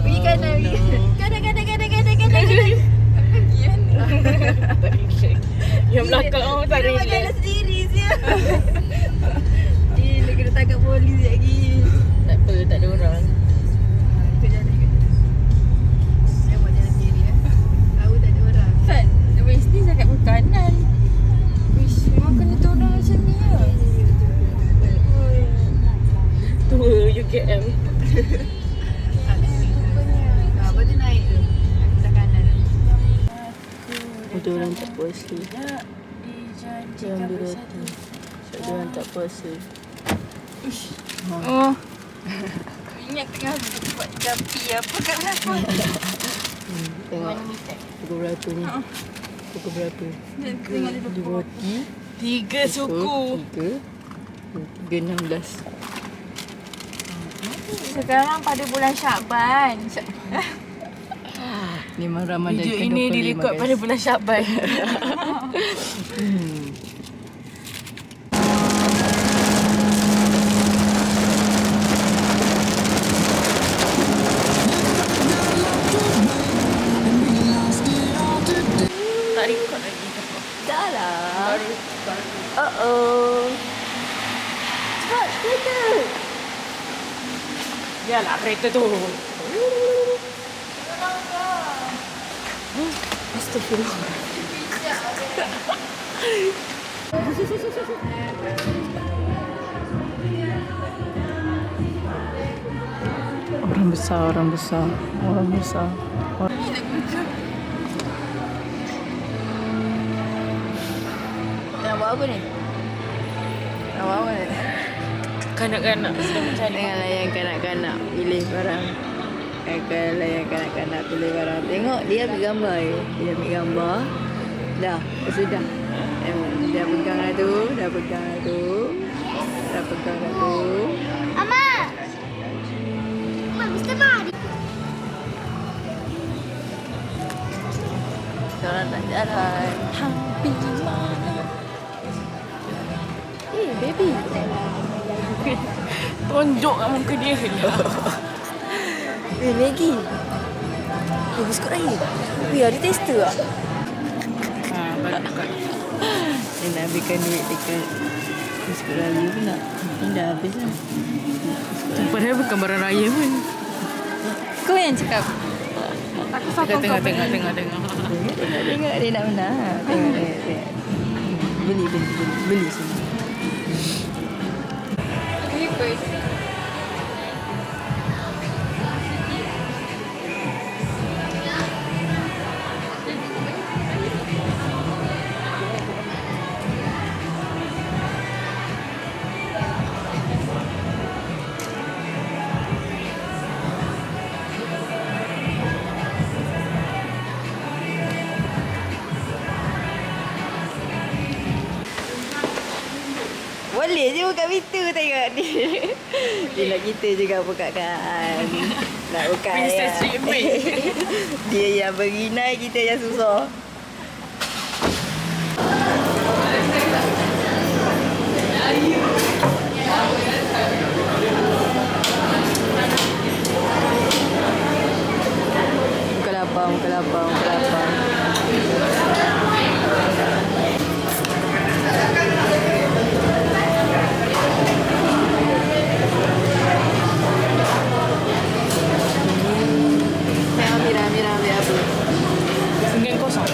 Pergi kanan, kanan. Yang belakang orang tak Dia relax. makan sendiri siap. Dia kena tangkap polis lagi. Tak apa, tak ada orang. Ikut jalan kat. Dia buat jalan sendiri ya. Tahu tak ada orang. Kan, mesti cakap ke kanan. Wish, memang kena turun macam ni lah. Tua UKM. Lepas tu naik tu. Sebelah kanan. Ada orang tak puasa. Dia ambil roti. Sebab dia orang tak puasa. Oh. Ingat tengah buat gapi apa kat belakang. Tengok. Pukul berapa ni? Pukul berapa? Di roti. 3 suku. 3.16. Sekarang pada bulan Syakban. Memang Ramadan Video ke-25 ini direkod pada bulan Syakban. Tak rekod lagi. Dah lah. Baru. Oh. Cepat, kereta. Biarlah kereta tu. Astagfirullah. Orang besar. Nak buat apa ni? Nak buat apa ni? Kanak-kanak sedang mencari. Tengah layan kanak-kanak pilih barang. Akan layan kanak-kanak pilih barang. Tengok dia ambil gambar je. Dia ambil gambar. Dah, sudah. Dah pegang dah tu. Dah pegang dah tu. Ama! Mr. Mari. Seorang nak jalan. Hampir mana? Baby. Tunjuk kat muka dia lah. Maggie. Biskut raya. Ada tester tak? Baru buka. Dia nak habiskan duit dekat biskut raya pula. Ini dah habis lah. Padahal bukan barang raya pun. Kau yang cakap. Aku sokong kau. Tengok. Tengok dia nak menang. Tengok. Beli sini. Boleh je buka pintu tengok dia. Dia nak kita juga buka kan. Nak buka Princess treatment. Dia yang berinai, kita yang susah. Muka lapang. Ambil apa? Senggan kosong.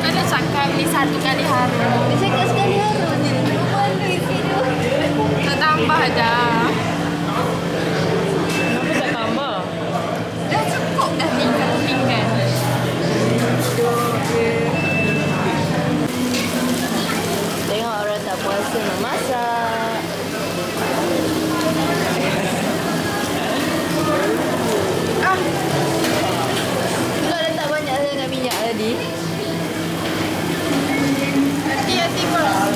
Ada cakap ni 1 kali hari. Dia cakap sekali hari ni. Malu isi tu. Tak tambah dah. Kenapa tak tambah? Dah cukup dah pinggan. Tengok orang tak puasa memasak. Kau letak banyak sangat minyak tadi. Hati-hati kau.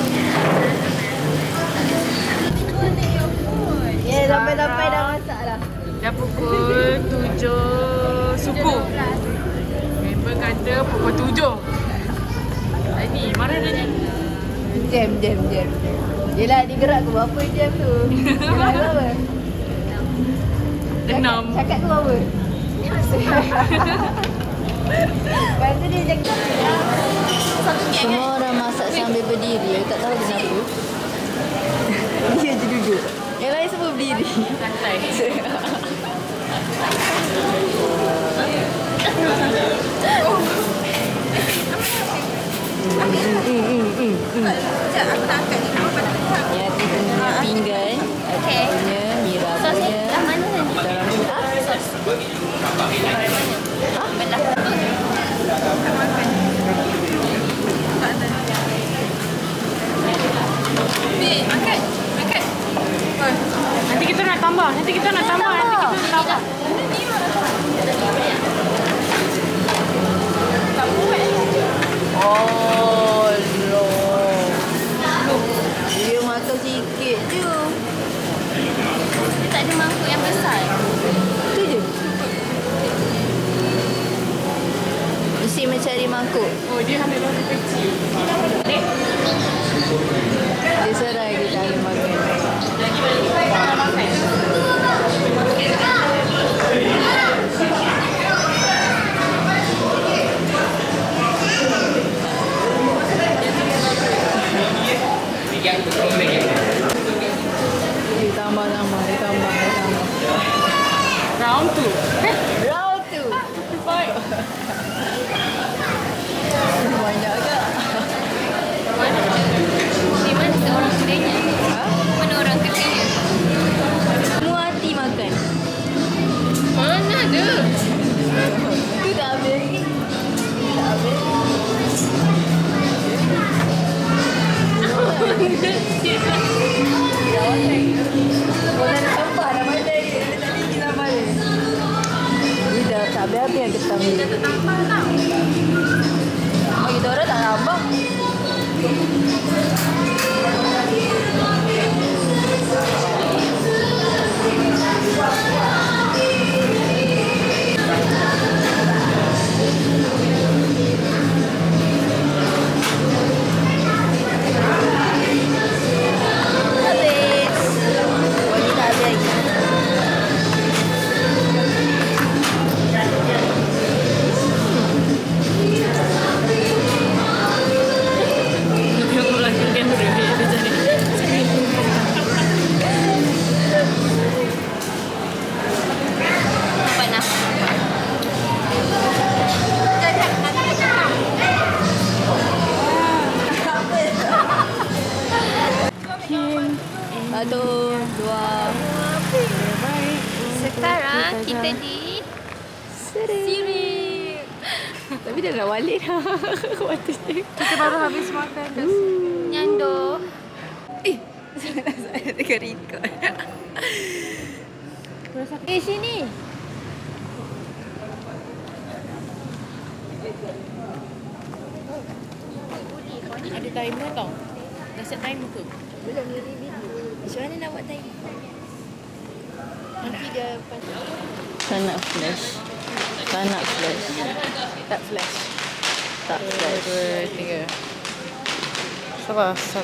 Jam. Yelah, dia gerak ke berapa jam tu? Gerak ke berapa? 6. Cakap ke berapa? Lepas tu dia cakap semua orang masak sambil berdiri. Aku tak tahu kenapa. Dia je duduk. Yang lain semua berdiri. Santai. Ya, tu punya pinggan. Okey. Punya Mira Sos punya. dah mana ni? Dalam ni. Sos. Belah. Angkat. Nanti kita nak tambah. Oh, loh. Dia makan sikit je. Dia tak ada mangkuk yang besar. Tu je. Mesti mencari mangkuk. Oh, dia ambil batu kecil. Dia serai kita ambil makan. Ditambah. Round 2. Round tu. Baik. Banyak ke? Di mana tu orang kedainya? Ha? Mana orang kedainya? Semua hati makan. Mana ada? Tu dah habis lagi. Tak habis. Orang nak sampah dah balik. Dia tadi kita balik. Dia dah tak habis-habis yang ketang ni. Dia tak tambah tau. Oh, kita orang tak tambah. Habis. Oh, ni tak habis lagi. Tengok lagi kamera dia jadi. Panas. Satu, dua. Sekarang kita di Sirip. Tapi dah nak balik dah. Waktu dia. Kita baru habis makan. Nyando. Saya tengah record. Sini. Ada timer tau. Dah set timer ke? Belum ni video. Macam mana nak buat time? Nanti dia tak nak flash. Tak nak flash. Tak flash. Tak flash. 2, 3. Sabar. 1, 2,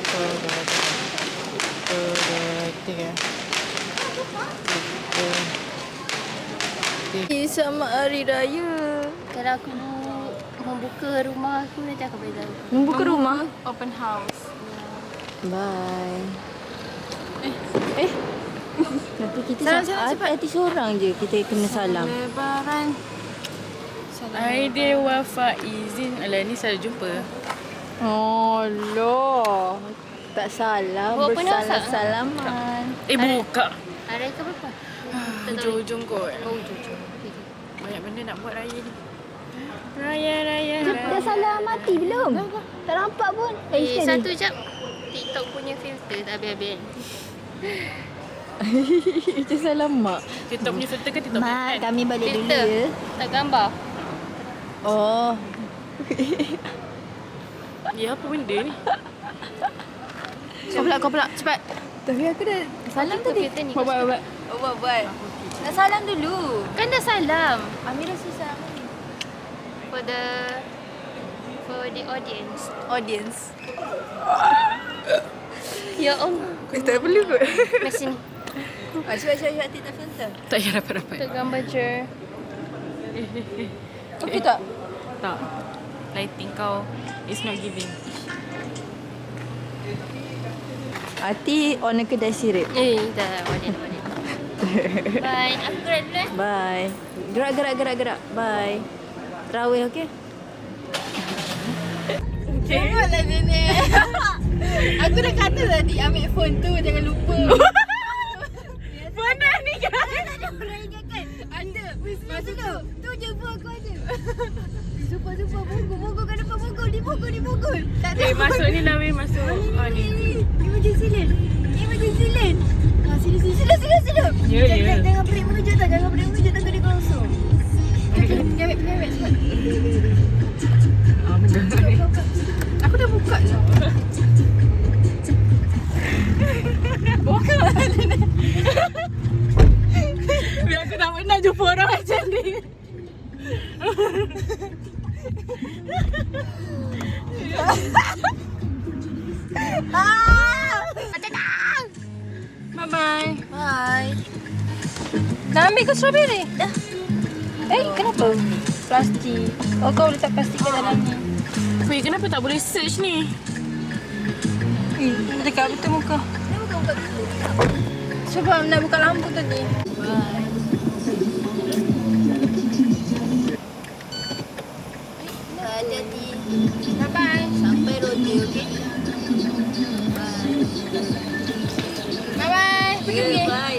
3. Sama hari raya. Kalau aku membuka rumah aku nanti aku beritahu. Membuka rumah. Open house. Bye. Nanti kita Salam, hati seorang je kita kena salam. Lebaran. Aidil Wafa izin. Alah, ni salah jumpa. Oh loh. Tak salah. Buat open house tak? Bersalam-salaman. Buka. Hari ke berapa? Hujung-hujung kot. Oh, jujur. Banyak benda nak buat raya ni. Raya. Dah salam mati belum? Tak nampak pun. Satu jap. TikTok punya filter tak habis-habis. Itu salam mak. TikTok punya filter ke TikTok punya Mak, fan? kami balik dulu Filter. ya. Tak gambar. Oh. Ya, apa benda ni? Kau pula. Cepat. Tapi aku dah salam Filter tadi. ni. Buat. Buat. Nak salam dulu. Kan dah salam. Amira susah. For the audience. Audience. Ya Allah. Tak perlu kot. Mari sini. Cuba Hati tak filter. Tak payah dapat-dapat. Untuk gambar je. Okey tak? Tak. Lighting kau is not giving. Hati on a kedai sirip. Dah. Boleh. Bye. Aku gerak dulu. Bye. Gerak. Bye. Terawih, okey? Janganlah nenek. Aku dah kata tadi ambil phone tu jangan lupa. Mana ni kan? Ada orang ingatkan. Ada. Masa tu jumpa aku ada. Sumpah Bogor kan depan Bogor. Di Bogor. Tak ada. Masuk ni lah weh, masuk. Oh ni. Emergency lane. Sila. Ya. Jangan break mengejut takut dia kosong. Pengambil cepat. Benda. Aku dah buka je. Biar aku tak pernah jumpa orang macam ni. Bye-bye. Bye. Nak ambil ke strawberry? Dah. Kenapa? Plastik. Oh, kau letak plastik ke dalam ni. Weh, kenapa tak boleh search ni? Dekat betul muka. Sebab nak buka lampu tadi. Hati-hati. Bye-bye. Sampai roti, okey? Bye-bye. Pergi. Bye.